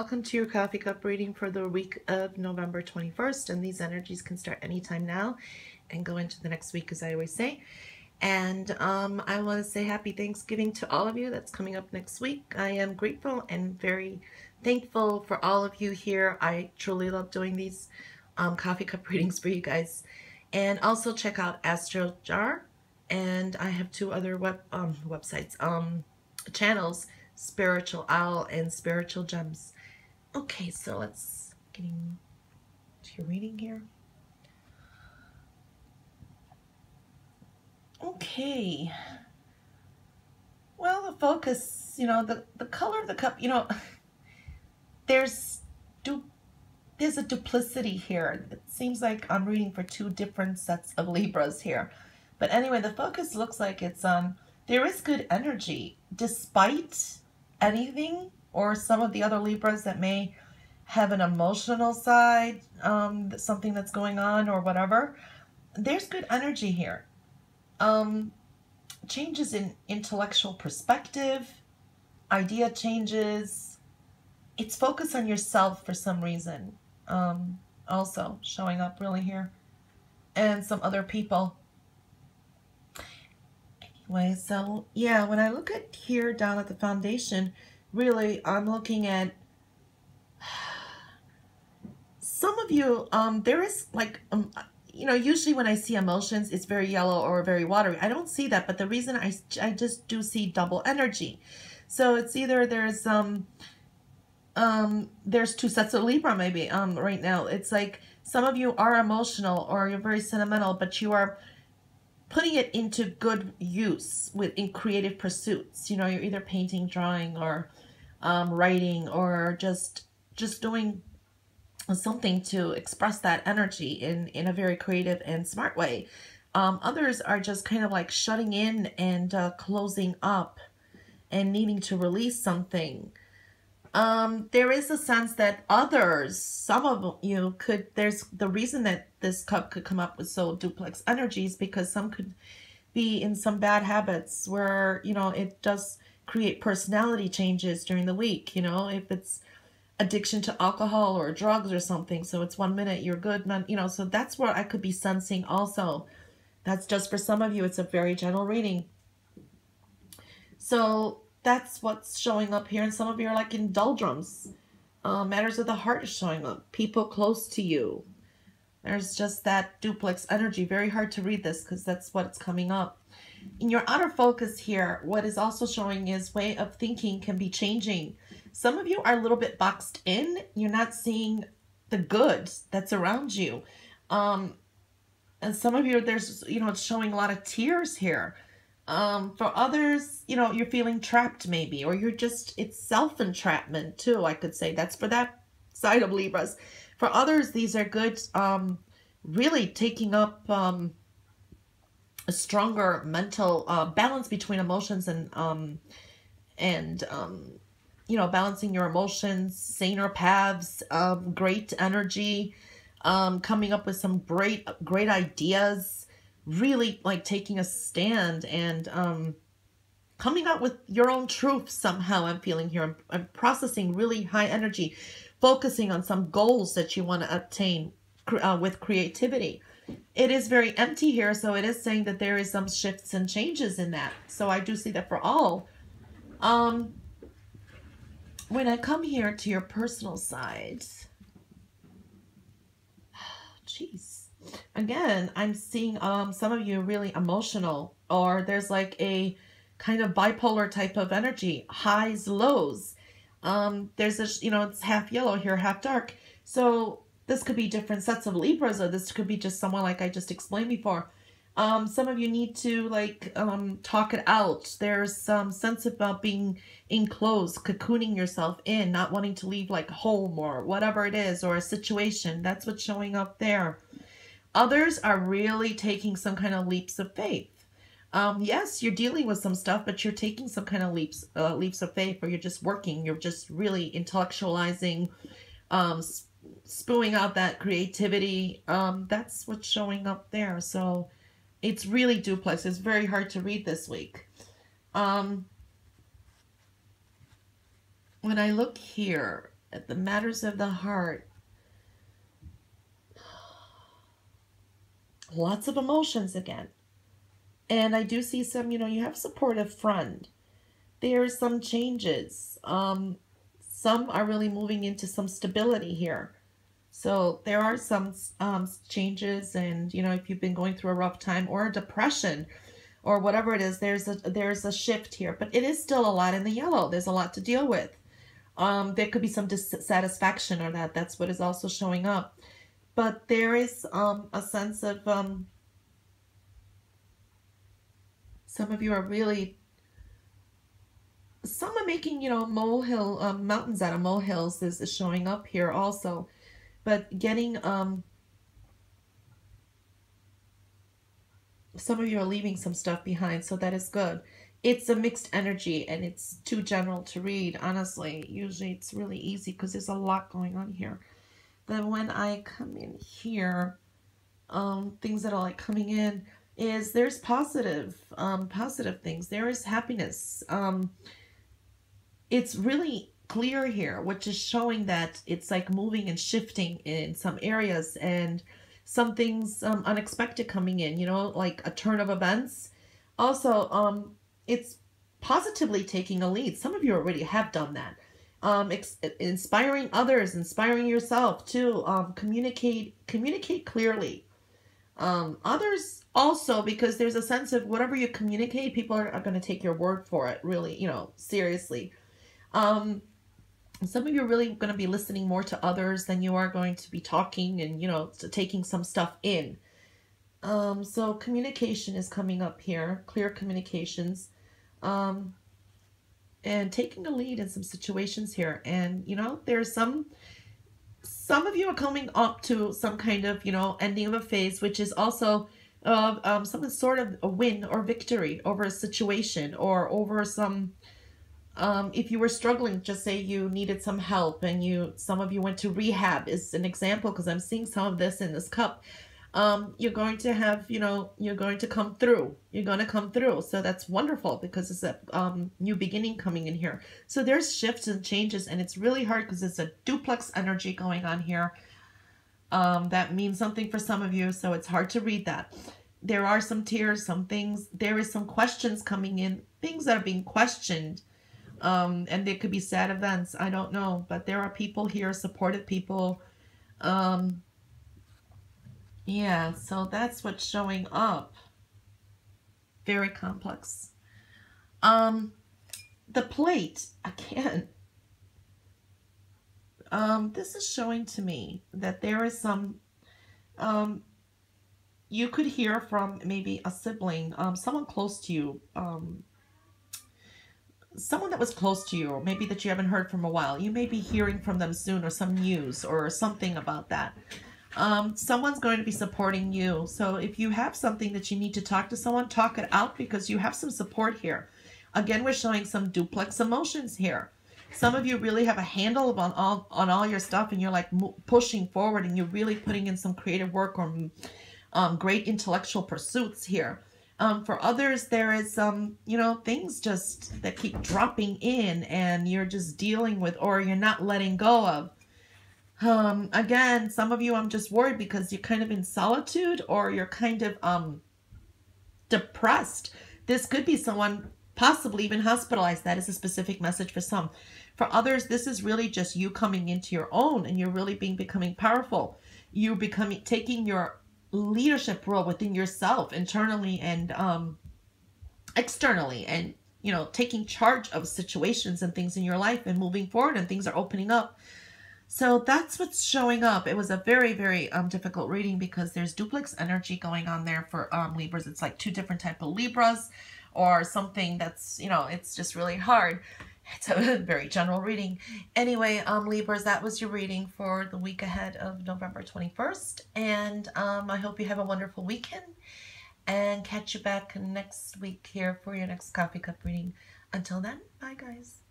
welcome to your coffee cup reading for the week of November 21st, and these energies can start anytime now and go into the next week, as I always say. And I want to say happy Thanksgiving to all of you that's coming up next week. I am grateful and very thankful for all of you here. I truly love doing these coffee cup readings for you guys. And also check out Astro Jar, and I have two other channels, Spiritual Owl and Spiritual Gems. Okay, so let's get into your reading here. Okay. Well, the focus, the color of the cup, there's a duplicity here. It seems like I'm reading for two different sets of Libras here. But anyway, the focus looks like it's there is good energy despite anything, or some of the other Libras that may have an emotional side, something that's going on or whatever. There's good energy here. Changes in intellectual perspective, idea changes. It's focus on yourself for some reason. Also showing up really here, and some other people. Anyway, so yeah, when I look at here down at the foundation, really I'm looking at some of you, there is like, usually when I see emotions, it's very yellow or very watery. I don't see that, but the reason I just do see double energy. So it's either there's two sets of Libra maybe right now. It's like some of you are emotional or you're very sentimental, but you are putting it into good use in creative pursuits. You're either painting, drawing, or writing, or just doing something to express that energy in a very creative and smart way. Others are just kind of like shutting in and closing up and needing to release something. There is a sense that others, some of you could, there's the reason that this cup could come up with so duplex energies, because some could be in some bad habits where, it does create personality changes during the week, if it's addiction to alcohol or drugs or something. So it's 1 minute you're good, so that's where I could be sensing also. That's just for some of you. It's a very general reading. So that's what's showing up here. And some of you are like in doldrums. Matters of the heart is showing up. People close to you. There's just that duplex energy. Very hard to read this because that's what's coming up. In your outer focus here, what is also showing is way of thinking can be changing. Some of you are a little bit boxed in. You're not seeing the good that's around you. And some of you, there's, it's showing a lot of tears here. For others, you're feeling trapped maybe, or it's self-entrapment too, I could say. That's for that side of Libras. For others, these are good, really taking up a stronger mental balance between emotions and balancing your emotions, saner paths, great energy, coming up with some great ideas, really like taking a stand and coming up with your own truth somehow. I'm feeling here. I'm processing really high energy, focusing on some goals that you want to obtain with creativity. It is very empty here, so it is saying that there is some shifts and changes in that. So I do see that for all. When I come here to your personal side, jeez. Again, I'm seeing some of you really emotional, or there's like a kind of bipolar type of energy, highs, lows. There's this, it's half yellow here, half dark. So this could be different sets of Libras, or this could be just someone like I just explained before. Some of you need to talk it out. There's some sense about being enclosed, cocooning yourself in, not wanting to leave like home or whatever it is, or a situation. That's what's showing up there. Others are really taking some kind of leaps of faith. Yes, you're dealing with some stuff, but you're taking some kind of leaps of faith, or you're just working. You're just really intellectualizing, spewing out that creativity. That's what's showing up there. So it's really duplex. It's very hard to read this week. When I look here, At the matters of the heart. Lots of emotions again. And I do see some, you have a supportive friend. There's some changes. Some are really moving into some stability here. So there are some changes, and if you've been going through a rough time or a depression or whatever it is, there's a shift here. But it is still a lot in the yellow. There's a lot to deal with. There could be some dissatisfaction, or that's what is also showing up. But there is a sense of some of you are really, some are making, mountains out of molehills is showing up here also. But getting, some of you are leaving some stuff behind, so that is good. It's a mixed energy, and it's too general to read, honestly. Usually it's really easy because there's a lot going on here. Then when I come in here, things that are like coming in is there's positive things. There is happiness. It's really clear here, which is showing that it's like moving and shifting in some areas, and some things unexpected coming in, like a turn of events. Also, it's positively taking a lead. Some of you already have done that. Inspiring others, inspiring yourself too. Communicate clearly. Others also, because there's a sense of whatever you communicate, people are going to take your word for it, really, seriously. Some of you are really going to be listening more to others than you are going to be talking and, taking some stuff in. So communication is coming up here, clear communications, and taking a lead in some situations here. And, there's some of you are coming up to some kind of, ending of a phase, which is also some sort of a win or victory over a situation, or over some, if you were struggling, just say you needed some help, and some of you went to rehab is an example, because I'm seeing some of this in this cup. You're going to have, you're going to come through. You're going to come through. So that's wonderful, because it's a new beginning coming in here. So there's shifts and changes, and it's really hard because it's a duplex energy going on here. That means something for some of you, so it's hard to read that. There are some tears, some things. There is some questions coming in, things that are being questioned. And there could be sad events. I don't know. But there are people here, supportive people. Yeah, so that's what's showing up. Very complex. The plate, again. This is showing to me that there is some, you could hear from maybe a sibling, someone close to you, someone that was close to you, or maybe that you haven't heard from a while. You may be hearing from them soon, or some news or something about that. Someone's going to be supporting you. So if you have something that you need to talk to someone, talk it out, because you have some support here. Again, we're showing some duplex emotions here. Some of you really have a handle on all your stuff, and you're like pushing forward, and you're really putting in some creative work, or great intellectual pursuits here. For others, there is some, things just that keep dropping in, and you're just dealing with, or you're not letting go of. Again, some of you, I'm just worried because you're kind of in solitude, or you're kind of depressed. This could be someone possibly even hospitalized. That is a specific message for some. For others, this is really just you coming into your own, and you're really becoming powerful. You're taking your leadership role within yourself, internally and externally, and taking charge of situations and things in your life, and moving forward, and things are opening up. So that's what's showing up. It was a very, very difficult reading, because there's duplex energy going on there for Libras. It's like two different type of Libras, or something that's, it's just really hard. It's a very general reading. Anyway, Libras, that was your reading for the week ahead of November 21st. And I hope you have a wonderful weekend, and catch you back next week here for your next coffee cup reading. Until then, bye guys.